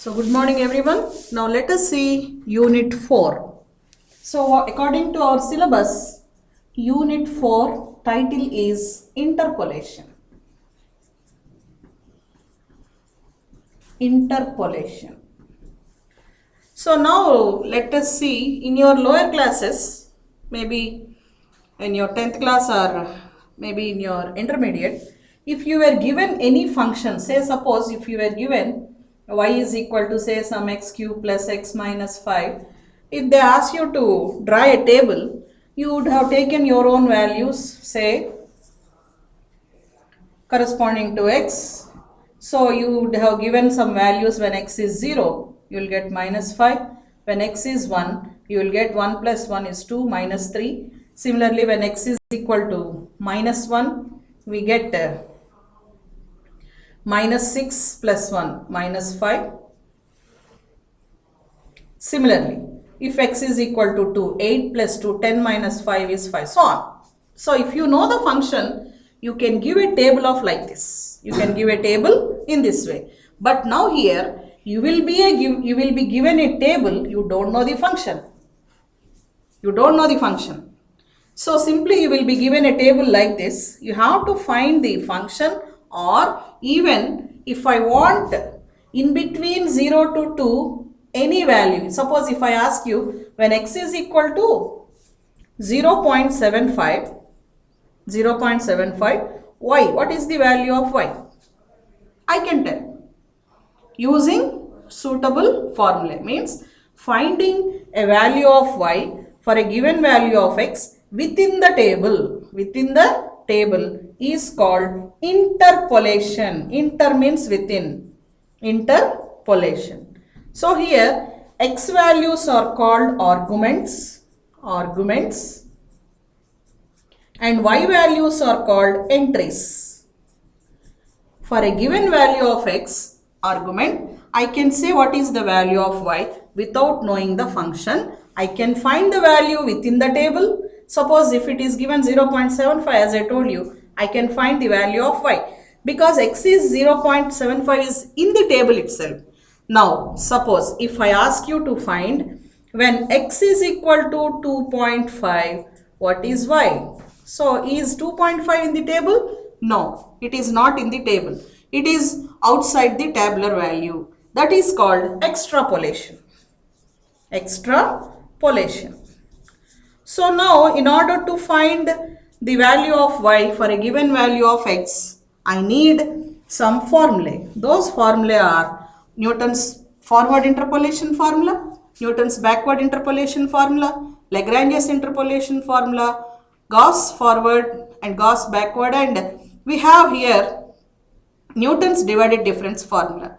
So good morning everyone. Now let us see Unit 4. So according to our syllabus, Unit 4 title is Interpolation. Interpolation. So now let us see in your lower classes, maybe in your 10th class or maybe in your intermediate, if you were given any function, say suppose if you were given y is equal to say some x cube plus x minus 5, if they ask you to draw a table, you would have taken your own values, say corresponding to x. So you would have given some values. When x is 0, you will get minus 5. When x is 1, you will get 1 plus 1 is 2 minus 3. Similarly, when x is equal to minus 1, we get minus 6 plus 1 minus 5. Similarly, if x is equal to 2, 8 plus 2, 10 minus 5 is 5, so on. So if you know the function, you can give a table of like this. You can give a table in this way. But now here, you will be given a table, you don't know the function. You don't know the function. So simply you will be given a table like this. You have to find the function, or even if I want in between 0 to 2 any value. Suppose if I ask you when x is equal to 0.75, y, what is the value of y? I can tell using suitable formula, means finding a value of y for a given value of x within the table is called interpolation. Inter means within. Interpolation. So here x values are called arguments, and y values are called entries. For a given value of x argument, I can say what is the value of y without knowing the function. I can find the value within the table. Suppose if it is given 0.75, as I told you, I can find the value of y because x is 0.75 is in the table itself. Now suppose if I ask you to find when x is equal to 2.5, what is y? So is 2.5 in the table? No, it is not in the table. It is outside the tabular value. That is called extrapolation. Extrapolation. So now in order to find the value of y for a given value of x, I need some formulae. Those formulae are Newton's forward interpolation formula, Newton's backward interpolation formula, Lagrange's interpolation formula, Gauss forward and Gauss backward, and we have here Newton's divided difference formula.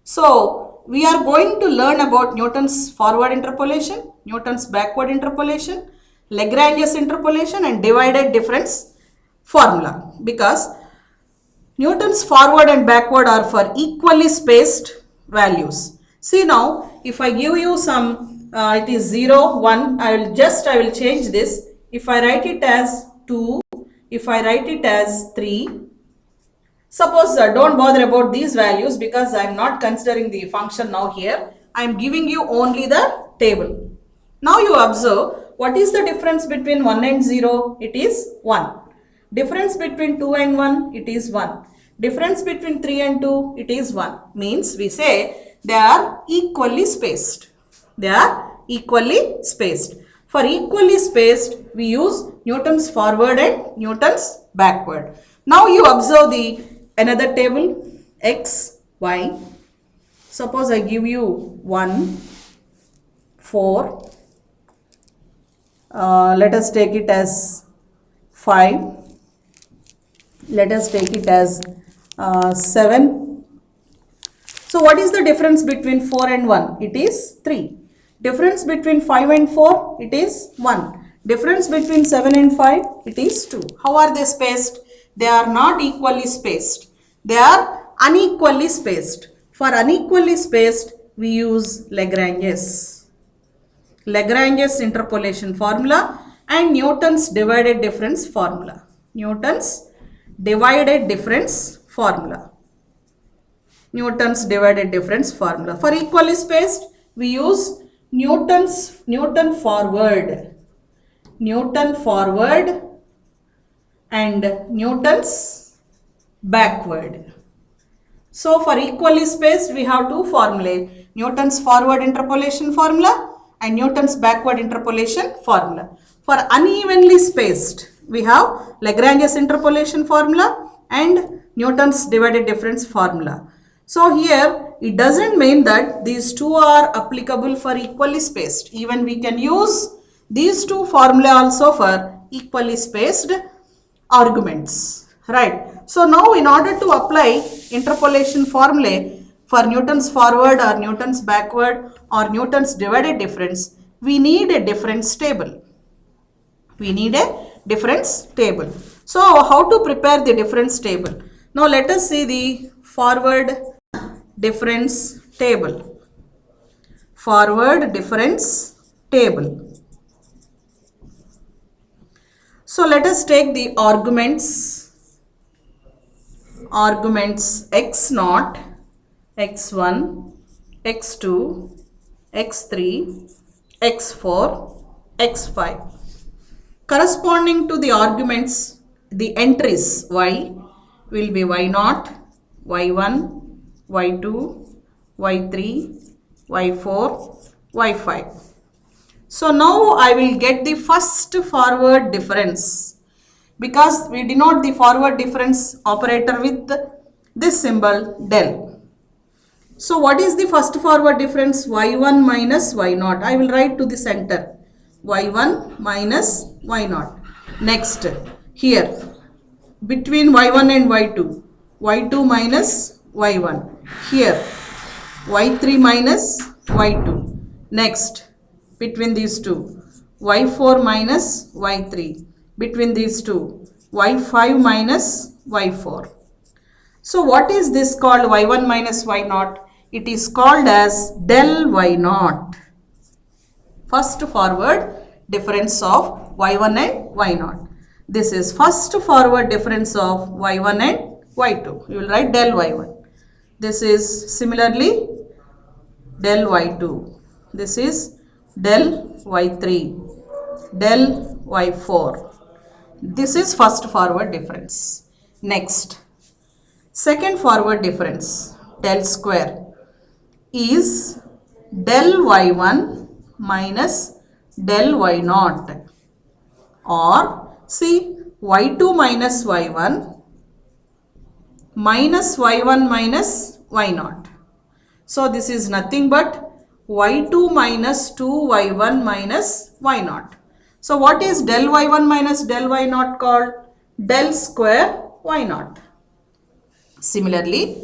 So we are going to learn about Newton's forward interpolation, Newton's backward interpolation, Lagrange's interpolation and divided difference formula, because Newton's forward and backward are for equally spaced values. See now, if I give you some, it is 0, 1, I will change this. If I write it as 2, if I write it as 3, suppose don't bother about these values because I am not considering the function now here. I am giving you only the table. Now you observe, what is the difference between 1 and 0? It is 1. Difference between 2 and 1? It is 1. Difference between 3 and 2? It is 1. Means we say they are equally spaced. They are equally spaced. For equally spaced, we use Newton's forward and Newton's backward. Now you observe another table, x, y. Suppose I give you 1, 4. Let us take it as 5. Let us take it as 7. So what is the difference between 4 and 1? It is 3. Difference between 5 and 4? It is 1. Difference between 7 and 5? It is 2. How are they spaced? They are not equally spaced. They are unequally spaced. For unequally spaced, we use Lagrange's interpolation formula and Newton's divided difference formula. Newton's divided difference formula. Newton's divided difference formula. For equally spaced, we use Newton forward and Newton's backward. So for equally spaced, we have two formulae, Newton's forward interpolation formula and Newton's backward interpolation formula. For unevenly spaced, we have Lagrange's interpolation formula and Newton's divided difference formula. So here, it doesn't mean that these two are applicable for equally spaced. Even we can use these two formulae also for equally spaced arguments, right? So now in order to apply interpolation formulae for Newton's forward or Newton's backward or Newton's divided difference, we need a difference table. So how to prepare the difference table? Now let us see the forward difference table. So let us take the arguments x0, x1, x2, x3, x4, x5. Corresponding to the arguments, the entries y will be y0, y1, y2, y3, y4, y5. So now I will get the first forward difference because we denote the forward difference operator with this symbol del. So what is the first forward difference? y1 minus y0. I will write to the center. y1 minus y0. Next, here between y1 and y2, y2 minus y1. Here, y3 minus y2. Next, between these two, y4 minus y3. Between these two, y5 minus y4. So what is this called y1 minus y0? It is called as del y0. First forward difference of y1 and y0. This is first forward difference of y1 and y2. You will write del y1. This is similarly del y2. This is del y3. Del y4. This is first forward difference. Next, second forward difference, del square, is del y1 minus del y0, or see y2 minus y1 minus y1 minus y0. So this is nothing but y2 minus 2y1 minus y0. So what is del y1 minus del y0 called? Del square y0. Similarly,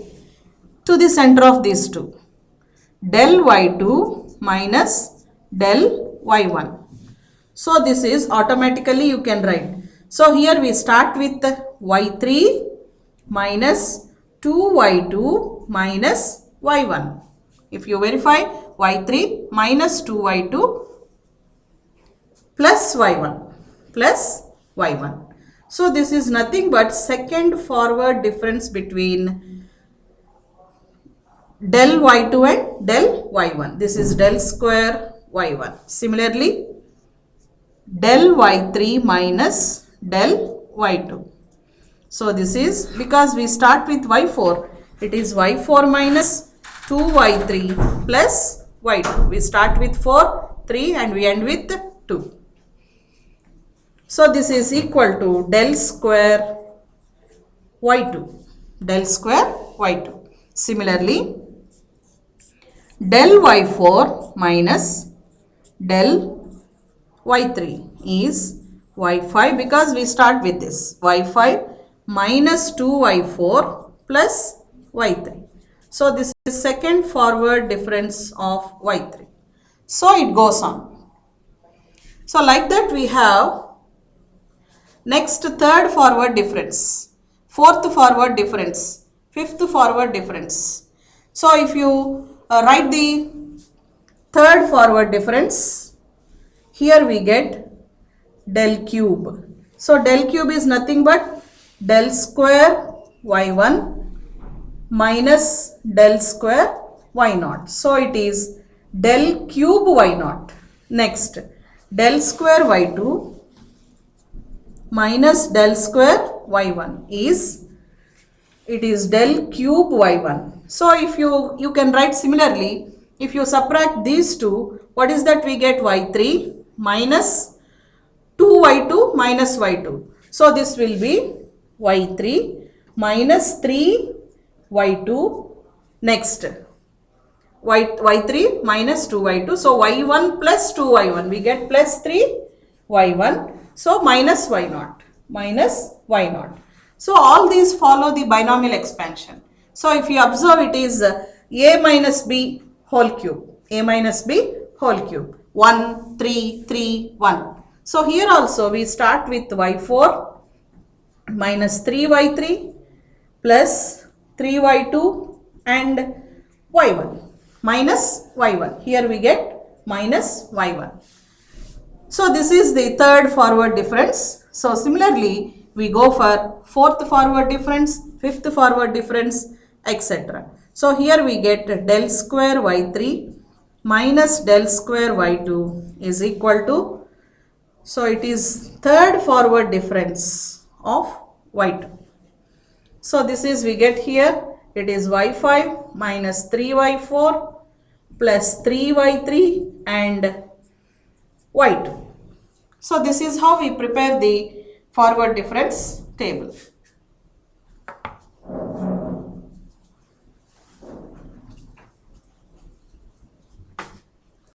to the center of these two, del y2 minus del y1. So this is automatically you can write. So here we start with y3 minus 2y2 minus y1. If you verify, y3 minus 2y2 plus y1. So this is nothing but second forward difference between del y2 and del y1. This is del square y1. Similarly, del y3 minus del y2. So this is because we start with y4. It is y4 minus 2y3 plus y2. We start with 4, 3 and we end with 2. So this is equal to del square y2. Del square y2. Similarly, del y4 minus del y3 is y5 because we start with this. y5 minus 2y4 plus y3. So this is second forward difference of y3. So it goes on. So like that we have next third forward difference, fourth forward difference, fifth forward difference. So if you write the third forward difference, here we get del cube. So del cube is nothing but del square y1 minus del square y naught. So it is del cube y naught. Next, del square y2 minus del square y1 is, it is del cube y1. So if you can write similarly, if you subtract these two, what is that we get? Y3 minus 2y2 minus y2. So this will be y3 minus 3y2. Next, y3 minus 2y2. So y1 plus 2y1, we get plus 3y1. So minus y0, minus y0. So all these follow the binomial expansion. So if you observe, it is a minus b whole cube, a minus b whole cube, 1, 3, 3, 1. So here also we start with y4 minus 3y3 plus 3y2 and y1 minus y1. Here we get minus y1. So this is the third forward difference. So similarly, we go for fourth forward difference, fifth forward difference, etc. So here we get del square y3 minus del square y2 is equal to, so it is third forward difference of y2. So this is, we get here, it is y5 minus 3y4 plus 3y3 and y2. So this is how we prepare the forward difference table.